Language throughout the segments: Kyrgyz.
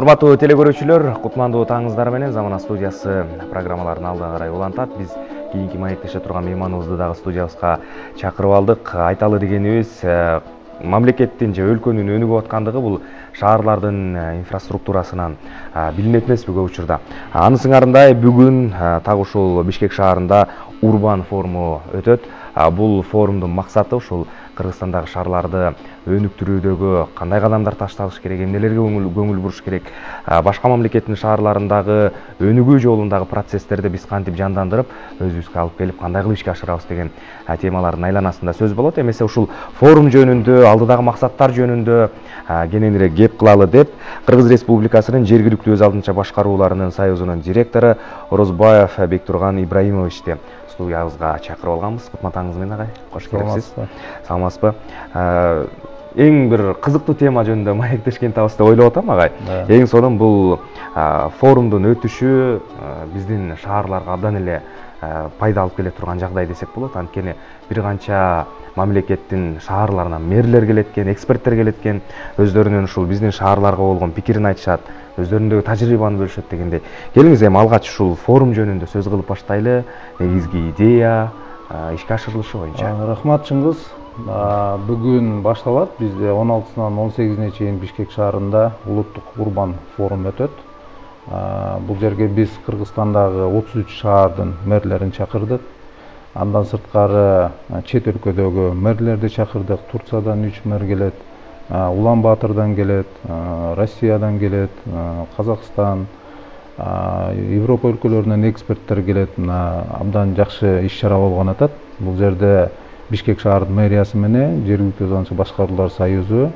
Урматтуу телекөрүүчүлөр, кутмандуу таңыңыздар менен Замана студиясы программаларын алда карай улантат. Биз кийинки маектеше турган мейманыбызды дагы студиябызга чакырып алдык. Айталы дегенибиз мамлекеттин же өлкөнүн өнүгүп аткандыгы бул шаарлардын инфраструктурасынан билинет эмеспи көп учурда. Анын сыңарында бүгүн так ушул Бишкек шаарында урбан форуму өтөт. Бул форумдун максаты ушул Кыргызстандагы шаарларды өнүктүрүүдөгү кандай кадамдар ташталыш керек, эмнелерге көңүл буруш керек, башка мамлекеттин шаарларындагы өнүгүү жолундагы процесстерди биз кантип жандандырып, өзүбүзгө алып келип кандай кылып ишке ашырабыз деген темалардын айланасында сөз болот. Эмесе ушул форум жөнүндө, алдыдагы максаттар жөнүндө кененирээк кеп кылалы деп Кыргыз Республикасынын жергиликтүү өз алдынча башкарууларынын союзунун директору Орозбаев Бектурган Ибраимовичти студиябызга чакырып алганбыз. Кутматаңыз менен агай, кош келипсиз. Саламатсызбы? Эң бир кызыктуу тема жөнүндө маектешкен табыз деп ойлоп атам агай. Эң сонун бул форумдун өтүшү биздин шаарларга абдан эле пайда алып келе турган жагдай десек болот. Анткени бир канча мамлекеттин шаарларынан мэрлер келет экен, эксперттер келет экен, өздөрүнүн ушул биздин шаарларга болгон пикирин айтышат, өздөрүндөгү тажрыйбаны бөлүшөт дегендей. Келиңиз эми алгач ушул форум жөнүндө сөз кылып баштайлы. Негизги идея, ишке ашырылышы боюнча. Рахмат Чыңгыз. Бүгүн башталат. Бизде 16-сынан 18-не чейин Бишкек шаарында улуттук урбан форум өтөт. Бул жерге биз Кыргызстандагы 33 шаардын мэрлерин чакырдык. Андан сырткары чет өлкөдөгү мэрлерди чакырдык. Турциядан 3 мэр келет, Улан Батырдан келет, Россиядан келет, Казакстан, Европа өлкөлөрүнөн эксперттер келет. Абдан жакшы иш-чара болгон атат. Бул жерде Бишкек шаардын мэриясы менен жергиликтүү өз алдынча башкаруулар союзу,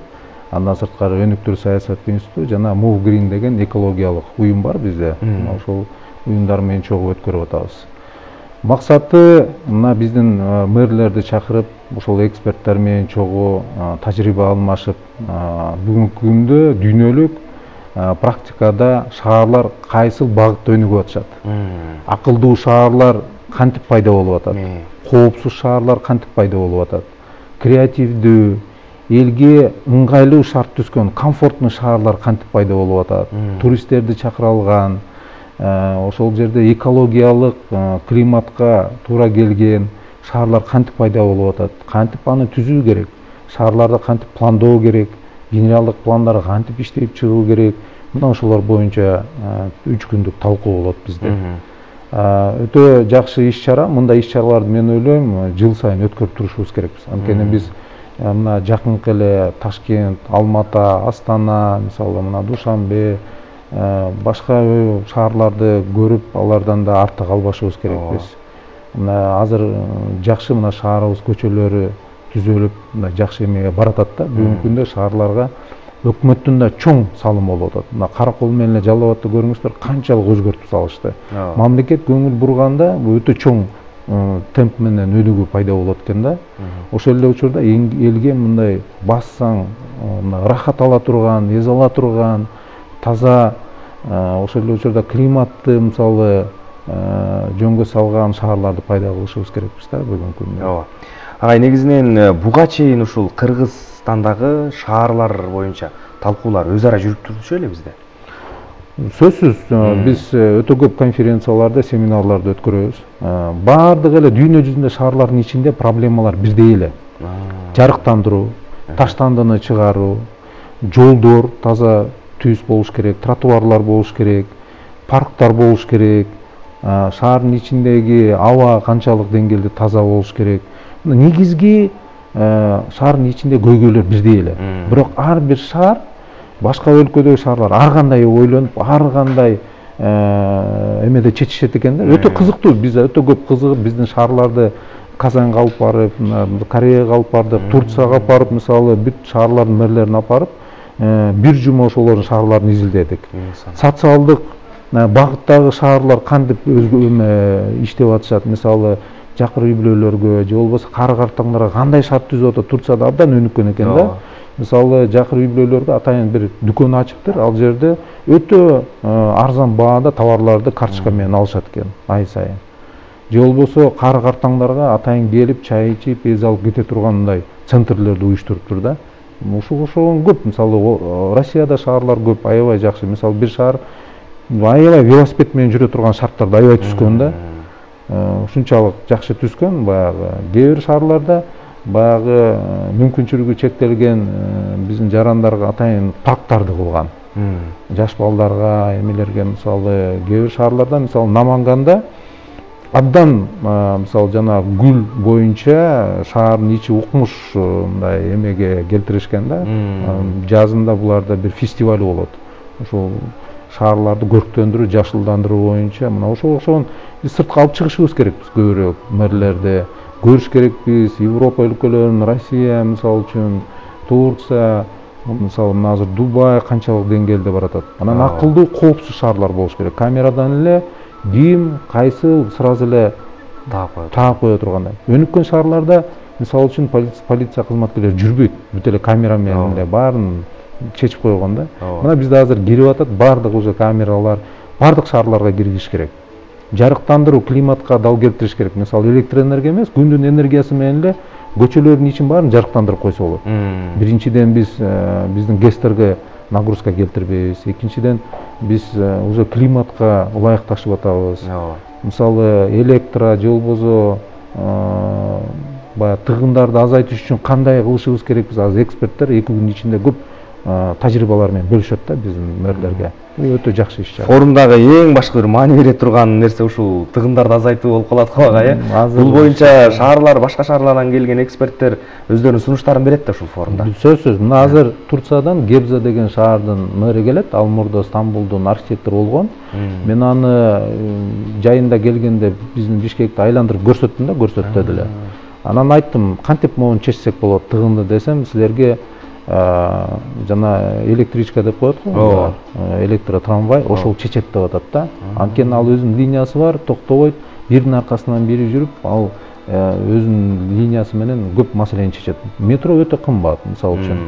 андан сырткары өнүктүрүү саясат институту жана Move Green деген экологиялык уюм бар бизде. Ошол уюмдар менен чогуу өткөрүп атабыз. Максаты мына биздин мэрлерди чакырып, ошол эксперттер менен чогуу тажрыйба алмашып, бүгүнкү күндө дүйнөлүк практикада шаарлар кайсыл багытта өнүгүп атышат. Акылдуу шаарлар кантип пайда болуп атат? Коопсуз шаарлар кантип пайда болуп атат? Креативдүү, элге ыңгайлуу шарт түзгөн, комфорттуу шаарлар кантип пайда болуп атат? Туристтерди чакыра алган, ошол жерде экологиялык климатка туура келген шаарлар кантип пайда болуп атат? Кантип аны түзүү керек? Шаарларды кантип пландоо керек? Генералдык пландар кантип иштеп чыгуу керек? Мына ошолор боюнча 3 күндүк талкуу болот бизде. Өтө жакшы иш-чара. Мындай иш-чараларды мен ойлойм, жыл сайын өткөрүп турушубуз керекпиз. Анткени биз мына жакынкы эле Ташкент, Алматы, Астана, мисалы мына Душанбе, башка шаарларды көрүп, алардан да артта калбашыбыз керекпиз. Мына азыр жакшы мына шаарыбыз көчөлөрү түзөлүп, мына жакшы эмеге баратат да. Бүгүнкү күндө шаарларга өкмөттүн да чоң салымы болуп атат. Мына кара кол менен эле Жалал абадты көрүңүздөр, канчалык өзгөртүп салышты. Мамлекет көңүл бурганда бул өтө чоң темп менен өнүгүү пайда болот экен да. Ошол эле учурда элге мындай бассаң, рахат ала турган, эз ала турган, таза, ошол эле учурда климатты мисалы жөнгө салган шаарларды пайда кылышыбыз керекпиз да бүгүнкү күндө. Ооба. Агай, негизинен буга чейин ушул Кыргызстандагы шаарлар боюнча талкуулар өз ара жүрүп турчу эле бизде? Сөзсүз, биз өтө көп конференцияларды, семинарларды өткөрөбүз. Бардыгы эле дүйнө жүзүндө шаарлардын ичинде проблемалар бирдей эле. Жарыктандыруу, таштандыны чыгаруу, жолдор таза түз болуш керек, тротуарлар болуш керек, парктар болуш керек, шаардын ичиндеги аба канчалык деңгээлде таза болуш керек. Негизги шаардын ичинде көйгөйлөр бирдей эле. Бирок ар бир шаар, башка өлкөдөгү шаарлар ар кандай ойлонуп, ар кандай эмеде чечишет экен да. Өтө кызыктуу, биз өтө көп кызыгып биздин шаарларды Казанга алып барып, Кореяга алып бардык, Турцияга алып барып, мисалы бүт шаарлардын мэрлерин алып барып, бир жума ошолордун шаарларын изилдедик. Социалдык багыттагы шаарлар кантип иштеп атышат, мисалы жакыр үй бүлөлөргө же болбосо кары картаңдарга кандай шарт түзүп атат? Турцияда абдан өнүккөн экен да. Мисалы жакыр үй бүлөлөргө атайын бир дүкөн ачыптыр, ал жерде өтө арзан баада товарларды карточка менен алышат экен ай сайын. Же болбосо кары картаңдарга атайын келип чай ичип, эз алып кете тургандай центрлерди уюштуруптур да. ошого көп. Мисалы Россияда шаарлар көп, аябай жакшы. Мисалы бир шаар аябай велосипед менен жүрө турган шарттарда аябай түзгөн да. Ушунчалык жакшы түзгөн. Баягы кээ бир шаарларда баягы мүмкүнчүлүгү чектелген биздин жарандарга атайын парктарды кылган. Жаш балдарга, эмелерге мисалы кээ бир шаарларда, мисалы Наманганда абдан мисалы жана гүл боюнча шаардын ичи укмуш мындай эмеге келтиришкен да. Жазында буларда бир фестиваль болот. Ошол шаарларды көрктөндүрүү, жашылдандыруу боюнча мына ошого окшогон биз сыртка алып чыгышыбыз керекпиз көбүрөөк мэрлерди. Көрүш керекпиз. Европа өлкөлөрүн, Россия мисалы үчүн, Турция, мисалы азыр Дубай канчалык деңгээлде баратат. Анан акылдуу, коопсуз шаарлар болуш керек. Камерадан эле ким кайсы сразу эле таап кое тургандай. Өнүккөн шаарларда мисалы үчүн полиция кызматкерлери жүрбөйт. Бүт эле камера менен эле баарын чечип койгон да. Мына бизде азыр кирип атат, баардык уже камералар баардык шаарларга киргизиш керек. Жарыктандыруу, климатка дал келтириш керек. Мисалы электр энергия эмес, күндүн энергиясы менен эле көчөлөрдүн ичин баарын жарыктандырып койсо болот. Биринчиден биздин ГЭСтерге нагрузка келтирбейбиз. Экинчиден биз уже климатка ылайыкташып атабыз. Мисалы электро же болбосо баягы тыгындарды азайтыш үчүн кандай кылышыбыз керекпиз? Азыр эксперттер 2 күн ичинде көп тажрыйбалар менен бөлүшөт да биздин мэрлерге. Бул өтө жакшы иш. Форумдагы эң башкы бир маани бере турган нерсе ушул тыгындарды азайтуу болуп калат кабага, Бул боюнча шаарлар, башка шаарлардан келген эксперттер өздөрүнүн сунуштарын берет да ушул форумда. Сөзсүз. Мына азыр Турциядан Гебза деген шаардын мэри келет. Ал мурда Стамбулдун архитектор болгон. Мен аны жайында келгенде биздин Бишкекти айландырып көрсөттүм да, көрсөттү эле. Анан айттым, кантип моуну чечсек болот тыгынды десем, силерге жана электричка деп коет го, электротрамвай, ошол чечет деп атат да. Анткени ал өзүнүн линиясы бар, токтобойт, биринин аркасынан бири жүрүп, ал өзүнүн линиясы менен көп маселени чечет. Метро өтө кымбат, мисалы үчүн.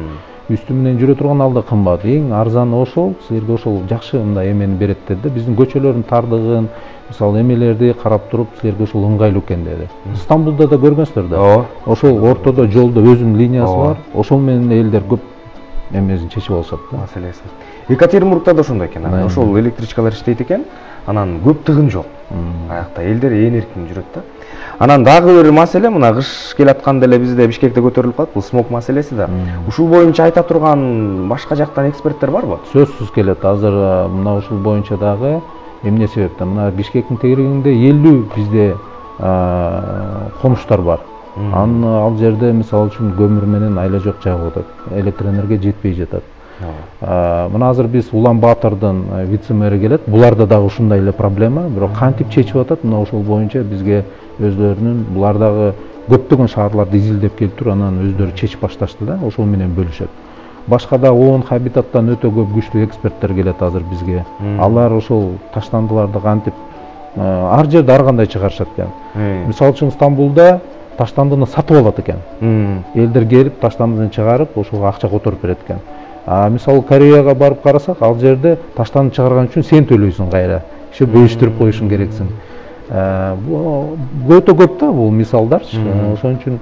Үстү менен жүрө турган ал да кымбат. Эң арзаны ошол, силерге ошол жакшы мындай эмени берет деди. Биздин көчөлөрдүн тардыгын, мисалы эмелерди карап туруп, силерге ошол ыңгайлуу экен деди. Стамбулда да көргөнсүздөр да. Ошол ортодо жолдо өзүнүн линиясы бар. Ошол менен элдер көп эмесин чечип алышат да. Маселесин. Екатеринбургда да ошондой экен. Ошол электричкалар иштейт экен. Анан көп тыгын жок. Аякта элдер эркин жүрөт да. Анан дагы бир маселе, мына кыш келатканда эле бизде Бишкекте көтөрүлүп калат, бул смог маселеси да. Ушул боюнча айта турган башка жактан эксперттер барбы? Сөзсүз келет. Азыр мына ушул боюнча дагы эмне себептен? Мына Бишкектин тегерегинде 50 бизде конуштар бар. Ал жерде мисалы үчүн көмүр менен айла жок жагып атат. Электр энергия жетпей жатат. Мына азыр биз Улан Баатырдын вице-мэри келет. Буларда дагы ушундай эле проблема, бирок кантип чечип атат? Мына ошол боюнча бизге өздөрүнүн булардагы көптөгөн шаарларды изилдеп келип туруп, анан өздөрү чечип башташты да, ошол менен бөлүшөт. Башка да ООН Хабитаттан өтө көп күчтүү эксперттер келет азыр бизге. Алар ошол таштандыларды кантип ар жерде ар кандай чыгарышат экен. Мисалы үчүн Стамбулда таштандыны сатып алат экен. Элдер келип таштандыны чыгарып, ошого акча которуп берет экен. Мисалы Кореяга барып карасак, ал жерде таштанды чыгарган үчүн сен төлөйсүң кайра. Иши бөлүштүрүп коюшуң керексиң. Өтө көп да бул мисалдарчы. Ошон үчүн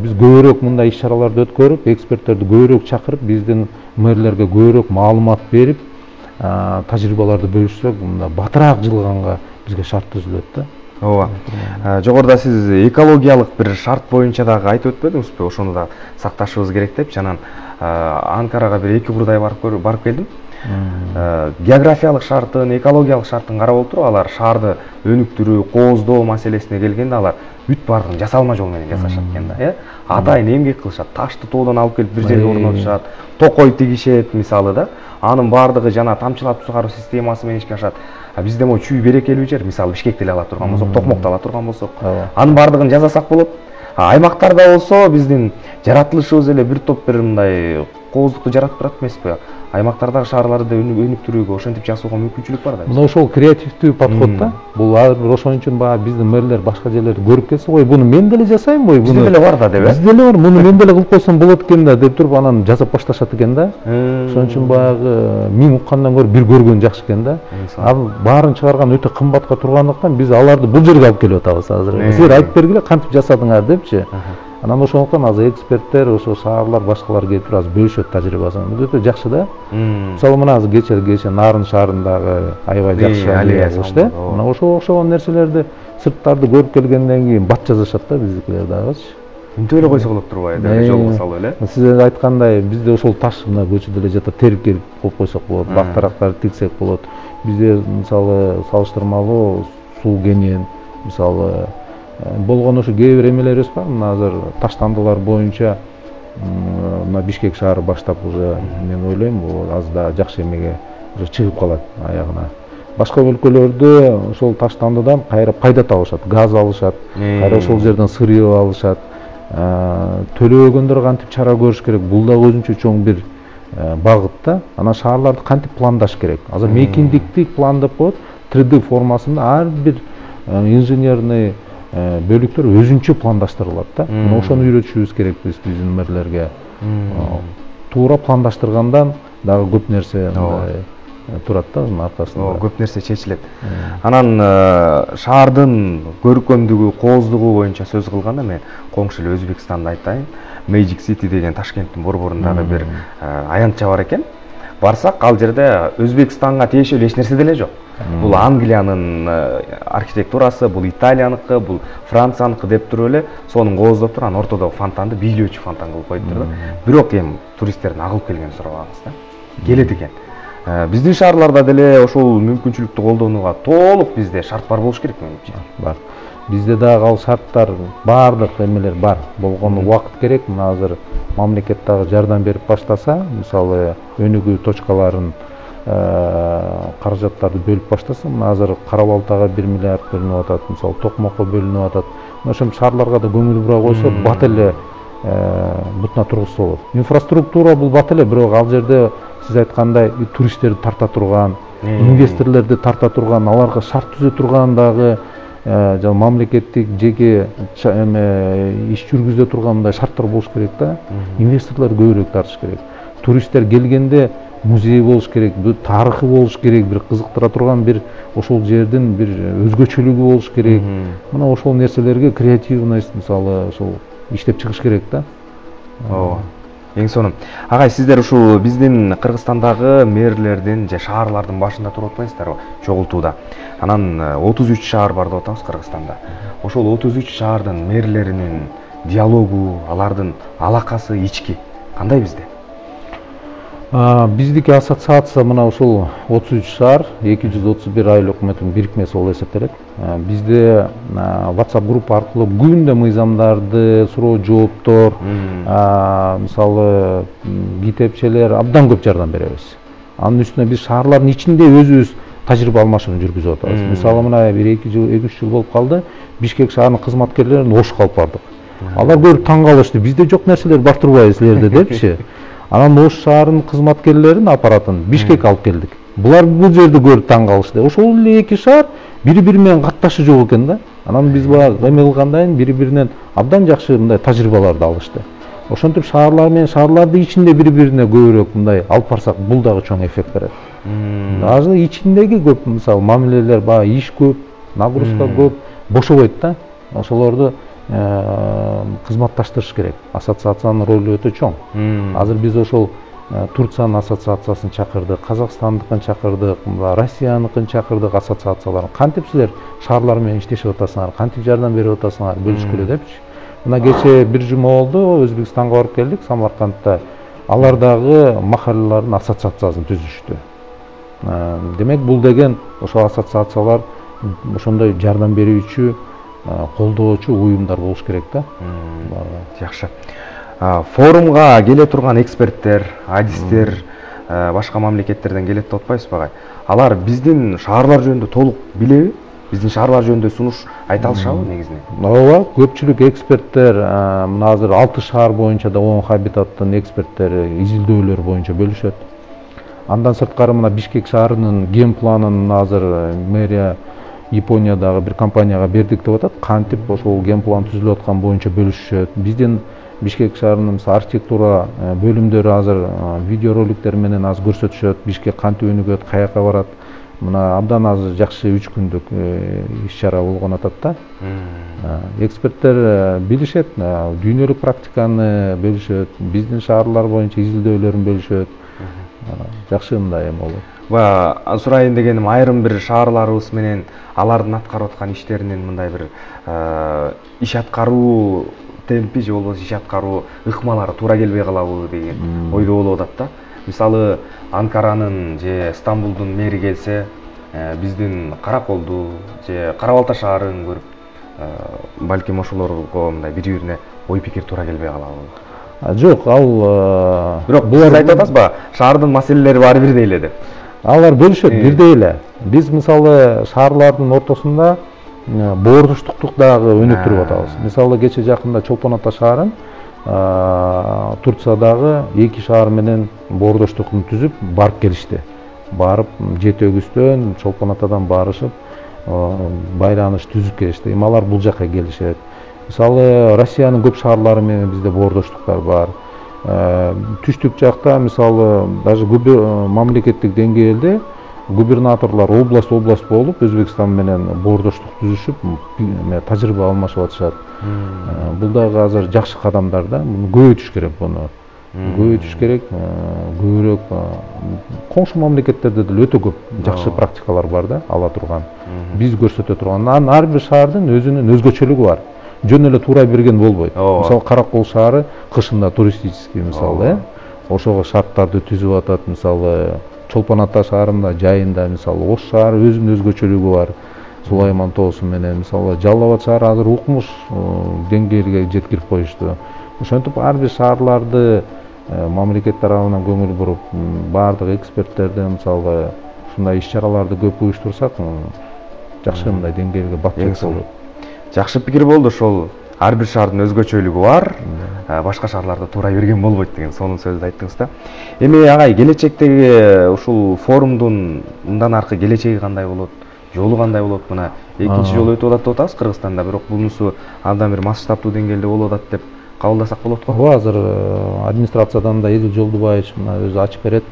биз көбүрөөк мындай иш-чараларды өткөрүп, эксперттерди көбүрөөк чакырып, биздин мэрлерге көбүрөөк маалымат берип, тажрыйбаларды бөлүшсөк, мында батыраак жылганга бизге шарт түзүлөт да. Ооба. Жогоруда сиз экологиялык бир шарт боюнча дагы айтып өтпөдүңүзбү? Ошону да сакташыбыз керек деп, жанан Анкарага бир 2 урдай барып келдим. Географиялык шартын, экологиялык шартын карап отуруп, алар шаарды өнүктүрүү, кооздоо маселесине келгенде алар бүт бардыгын жасалма жол менен жасашат экен да, атайын эмгек кылышат, ташты тоодон алып келип бир жерге орнотушат, токой тигишет мисалы да. Анын бардыгы жана тамчылатып сугаруу системасы менен ишке ашат. Бизде могу чүй берекелүү жер, мисалы Бишкекти эле ала турган болсок, Токмокто ала турган болсок, анын бардыгын жасасак болот. Аймактарда болсо биздин жаратылышыбыз эле бир топ бир мындай кооздукту жаратып турат эмеспи? Аймактардагы шаарларды өнүктүрүүгө, ошентип жасоого мүмкүнчүлүк бар да. Мына ошол креативдүү подход да. Бул ошон үчүн баягы биздин мэрлер башка жерлерде көрүп келсе, ой, буну мен деле жасайм, ой, буну деле бар да деп. Бизде деле бар, муну мен деле кылып койсом болот экен да деп туруп анан жасап башташат экен да. Ошон үчүн баягы 1000 уккандан көрө бир көргөн жакшы экен да. Ал баарын чыгарган өтө кымбатка тургандыктан биз аларды бул жерге алып келип атабыз азыр. Силер айтып бергиле кантип жасадыңар депчи. Анан ошондуктан азыр эксперттер, ошо шаарлар башкалар келип туруп азыр бөлүшөт тажрыйбасын. Бул өтө жакшы да. Мисалы мына азыр кече Нарын шаарындагы аябай жакшы аллея болчу да. Мына ошого окшогон нерселерди сырттарды көрүп келгенден кийин бат жазышат да биздикилер дагычы. Мынтип эле койсо болот турбайбы? Жол мисалы эле. Сиз айткандай бизде ошол таш мына көчөдө эле жата терип келип коюп койсок болот, бак тарактарды тиксек болот. Бизде мисалы салыштырмалуу суу кенен, мисалы болгон ошо кээ бир эмелерибиз бар. Мына азыр таштандылар боюнча мына Бишкек шаары баштап уже мен ойлойм бул аз да жакшы эмеге уже чыгып калат аягына. Башка өлкөлөрдө ошол таштандыдан кайра пайда табышат, газ алышат, кайра ошол жерден сырып алышат. Төлөбөгөндөр кантип чара көрүш керек? Бул да өзүнчө чоң бир багыт да. Анан шаарларды кантип пландаш керек? Азыр мейкиндикти пландап коет, 3D формасында ар бир инженерный бөлүктөр өзүнчө пландаштырылат да. Ошону үйрөтүшүбүз керек биздин мэрлерге. Туура пландаштыргандан дагы көп нерсе турат да аркасында. Көп нерсе чечилет. Анан шаардын көркөмдүгү, кооздугу боюнча сөз кылганда мен коңшу эле Өзбекстанды айтайын. Magic City деген Ташкенттин борборундагы бир аянтча бар экен. Барсак ал жерде Өзбекстанга тиешелүү эч нерсе деле жок. Бул Англиянын архитектурасы, бул Италияныкы, бул Францияныкы деп туруп эле сонун кооздоп туруп анан ортодогу фонтанды бийлөөчү фонтан кылып коюптур да. Бирок эми туристтердин агылып келгенин сурабаңыз да. Келет экен. Биздин шаарларда деле ошол мүмкүнчүлүктү колдонууга толук бизде шарт бар болуш керек менимче. Бар. Бизде дагы ал шарттар баардык эмелер бар. Болгону убакыт керек. Мына азыр мамлекет дагы жардам берип баштаса, мисалы өнүгүү точкаларын каражаттарды бөлүп баштаса, мына азыр Кара-Балтага 1 миллиард бөлүнүп атат, мисалы Токмокко бөлүнүп атат. Ошол шаарларга да көңүл бура койсо, бат эле бутуна тургузса болот. Инфраструктура бул бат эле, бирок ал жерде сиз айткандай туристтерди тарта турган, инвесторлорду тарта турган, аларга шарт түзө турган дагы мамлекеттик жеке иш жүргүзө турган мындай шарттар болуш керек да. Инвесторлор көбүрөөк тартыш керек. Туристтер келгенде музей болуш керек, бир тарыхы болуш керек, бир кызыктыра турган бир ошол жердин бир өзгөчөлүгү болуш керек. Мына ошол нерселерге креативность мисалы ошол иштеп чыгыш керек да. Ооба. Эң сонун. Агай, сиздер ушул биздин Кыргызстандагы мэрлердин же шаарлардын башында туруп атпайсыздарбы чогултууда? Анан 33 шаар бар деп атабыз Кыргызстанда. Ошол 33 шаардын мэрлеринин диалогу, алардын алакасы ички кандай бизде? Биздики ассоциация мына ушул 33 шаар 231 айыл өкмөтүнүн бирикмеси болуп эсептелет. Бизде WhatsApp группа аркылуу күндө мыйзамдарды, суроо жооптор, мисалы китепчелер абдан көп жардам беребиз. Анын үстүнө биз шаарлардын ичинде өзүбүз тажрыйба алмашууну жүргүзүп атабыз. Мисалы мына 1-2 жыл, 2-3 жыл болуп калды, Бишкек шаарынын кызматкерлерин Ошко алып бардык. Алар көрүп таң калышты. Бизде жок нерселер бар турбайбы силерде депчи. Анан Ош шаарынын кызматкерлерин аппаратын Бишкек алып келдик. Булар бул жерди көрүп таң калышты. Ошол эле эки шаар бири-бири менен катташы жок экен да. Анан биз бага эме кылгандан кийин бири-биринен абдан жакшы мындай тажрыйбаларды алышты. Ошентип шаарлар менен шаарлардын ичинде бири-бирине көбүрөөк мындай алып барсак, бул дагы чоң эффект берет. Азыр ичиндеги көп мисалы мамилелер бар, иш көп, нагрузка көп, бошобойт да. Ошолорду кызматташтырыш керек. Ассоциациянын ролу өтө чоң. Азыр биз ошол Турциянын ассоциациясын чакырдык, Казакстандыкын чакырдык, Россияныкын чакырдык ассоциацияларын. Кантип силер шаарлар менен иштешип атасыңар, кантип жардам берип атасыңар, бөлүшкүлө депчи. Мына кече бир жума болду, Өзбекстанга барып келдик, Самаркандта. Алар дагы махаллалардын ассоциациясын түзүштү. Демек бул деген ошол ассоциациялар ошондой жардам берүүчү, колдоочу уюмдар болуш керек да. Жакшы. Форумга келе турган эксперттер, адистер башка мамлекеттерден келет деп атпайсызбы агай? Алар биздин шаарлар жөнүндө толук билеби? Биздин шаарлар жөнүндө сунуш айта алышабы негизинен? Ооба, көпчүлүк эксперттер мына азыр 6 шаар боюнча да ONG Habitat'тын эксперттери изилдөөлөр боюнча бөлүшөт. Андан сырткары мына Бишкек шаарынын ген планын азыр мэрия Япониядагы бир компанияга бердик деп атат. Кантип ошол ген план түзүлүп аткан боюнча бөлүшөт. Биздин Бишкек шаарынын архитектура бөлүмдөрү азыр видеороликтер менен аз көрсөтүшөт. Бишкек кантип өнүгөт, каяка барат. мына абдан азыр жакшы 3 күндүк иш чара болгон атат да. Эксперттер билишет, дүйнөлүк практиканы бөлүшөт, биздин шаарлар боюнча изилдөөлөрүн бөлүшөт. Жакшы мындай эме болот. Баягы сурайын дегеним, айрым бир шаарларыбыз менен алардын аткарып аткан иштеринин мындай бир иш аткаруу темпи же болбосо иш аткаруу ыкмалары туура келбей калабы деген ойдо болуп атат да. Мисалы, Анкаранын же Стамбулдун мэри келсе, биздин Караколду же Кара Балта шаарын көрүп, балким ошолорго мындай бири-бирине ой пикир туура келбей калабы. Жок, ал бирок сиз айтып атасызбы, шаардын маселелери баары бирдей эле деп. Алар бөлүшөт, бирдей эле. Биз мисалы шаарлардын ортосунда боордуштукту дагы өнүктүрүп атабыз. Мисалы кече жакында Чолпон Ата шаарын Турциядагы 2 шаар менен боордоштуктун түзүп барып келишти. Барып Жети Өгүстөн Чолпон Атадан барышып байланыш түзүп келишти. Эми алар бул жакка келишет. Мисалы Россиянын көп шаарлары менен бизде боордоштуктар бар. Түштүк жакта мисалы даже мамлекеттик деңгээлде губернаторлор область болуп Өзбекстан менен боордоштук түзүшүп, тажрыйба алмашып атышат. Бул дагы азыр жакшы кадамдар да. Муну көбөйтүш керек буну. Көбөйтүш керек, көбүрөөк коңшу мамлекеттерде деле өтө көп жакшы практикалар бар да, ала турган. Биз көрсөтө турган. Анан ар бир шаардын өзүнүн өзгөчөлүгү бар. Жөн эле туура берген болбойт. Мисалы Каракол шаары кышында туристический мисалы, ошого шарттарды түзүп атат. Мисалы Чолпон Ата шаарында жайында мисалы Ош шаары өзүнүн өзгөчөлүгү бар. Сулайман тоосу менен мисалы Жалал Абад шаары азыр укмуш деңгээлге жеткирип коюшту. Ошентип ар бир шаарларды мамлекет тарабынан көңүл буруп, баардык эксперттерди мисалы ушундай иш чараларды көп уюштурсак, жакшы мындай деңгээлге батчылык болот. Жакшы пикир болду. Ошол ар бир шаардын өзгөчөлүгү бар. Башка шаарларда туура берген болбойт деген сонун сөздү айттыңыз да. Эми агай, келечектеги ушул форумдун мындан аркы келечеги кандай болот? Жолу кандай болот? Мына экинчи жолу өтүп атат деп атабыз Кыргызстанда, бирок бунусу абдан бир масштабтуу деңгээлде болуп атат деп кабылдасак болот го. Азыр администрациядан да Эдил Жолдубаевич өзү ачып берет.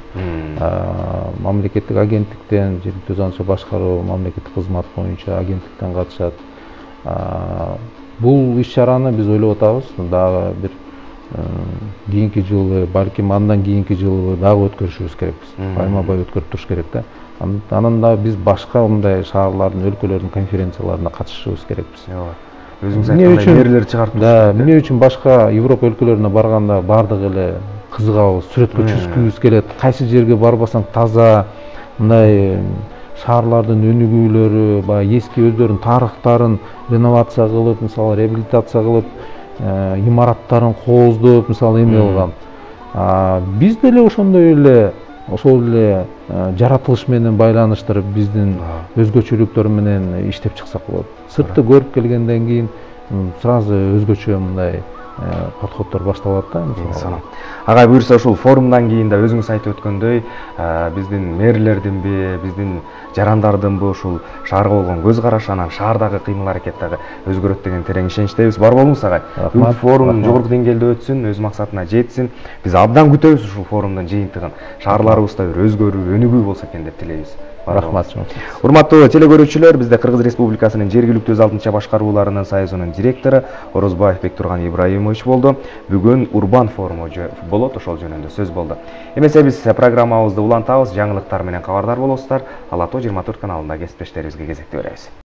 Мамлекеттик агенттиктен, жергиликтүү өзү башкаруу, мамлекеттик кызмат боюнча агенттиктен катышат. Бул иш чараны биз ойлоп атабыз, дагы бир кийинки жылы, балким андан кийинки жылы дагы өткөрүшүбүз керекпиз. Байма-бай өткөрүп туруш керек да. Анан да биз башка мындай шаарлардын, өлкөлөрдүн конференцияларына катышышыбыз керекпиз. Өзүңүз айткандай мэрлер чыгарып да, эмне үчүн башка Европа өлкөлөрүнө барганда бардык эле кызыгабыз, сүрөткө түшкүбүз келет. Кайсы жерге барбасаң таза мындай шаарлардын өнүгүүлөрү, баягы эски өздөрүнүн тарыхтарын реновация кылып, мисалы реабилитация кылып, имараттарын кооздоп, мисалы эме кылган. Биз деле ошондой эле ошол эле жаратылыш менен байланыштырып биздин өзгөчөлүктөр менен иштеп чыксак болот. Сыртты көрүп келгенден кийин сразу өзгөчө мындай подходдор башталат да. Агай, буюрса ушул форумдан кийин да өзүңүз айтып өткөндөй, биздин мэрлердинби, биздин жарандардынбы ушул шаарга болгон көз карашы, анан шаардагы кыймыл аракет дагы өзгөрөт деген терең ишеничтебиз. Бар болуңуз агай. Бул форум жогорку деңгээлде өтсүн, өз максатына жетсин. Биз абдан күтөбүз ушул форумдун жыйынтыгын. Шаарларыбызда бир өзгөрүү, өнүгүү болсо экен деп тилейбиз. Рахмат. Урматтуу телекөрүүчүлөр, бизде Кыргыз Республикасынын жергиликтүү өз алдынча башкарууларынын союзунун директору Орозбаев Бектурган Ибраимович болду. Бүгүн Урбан форуму болот, ошол жөнүндө сөз болду. Эмесе биз программабызды улантабыз, жаңылыктар менен кабардар болосуздар. Ала Тоо 24 каналында кесиптештерибизге кезекти беребиз.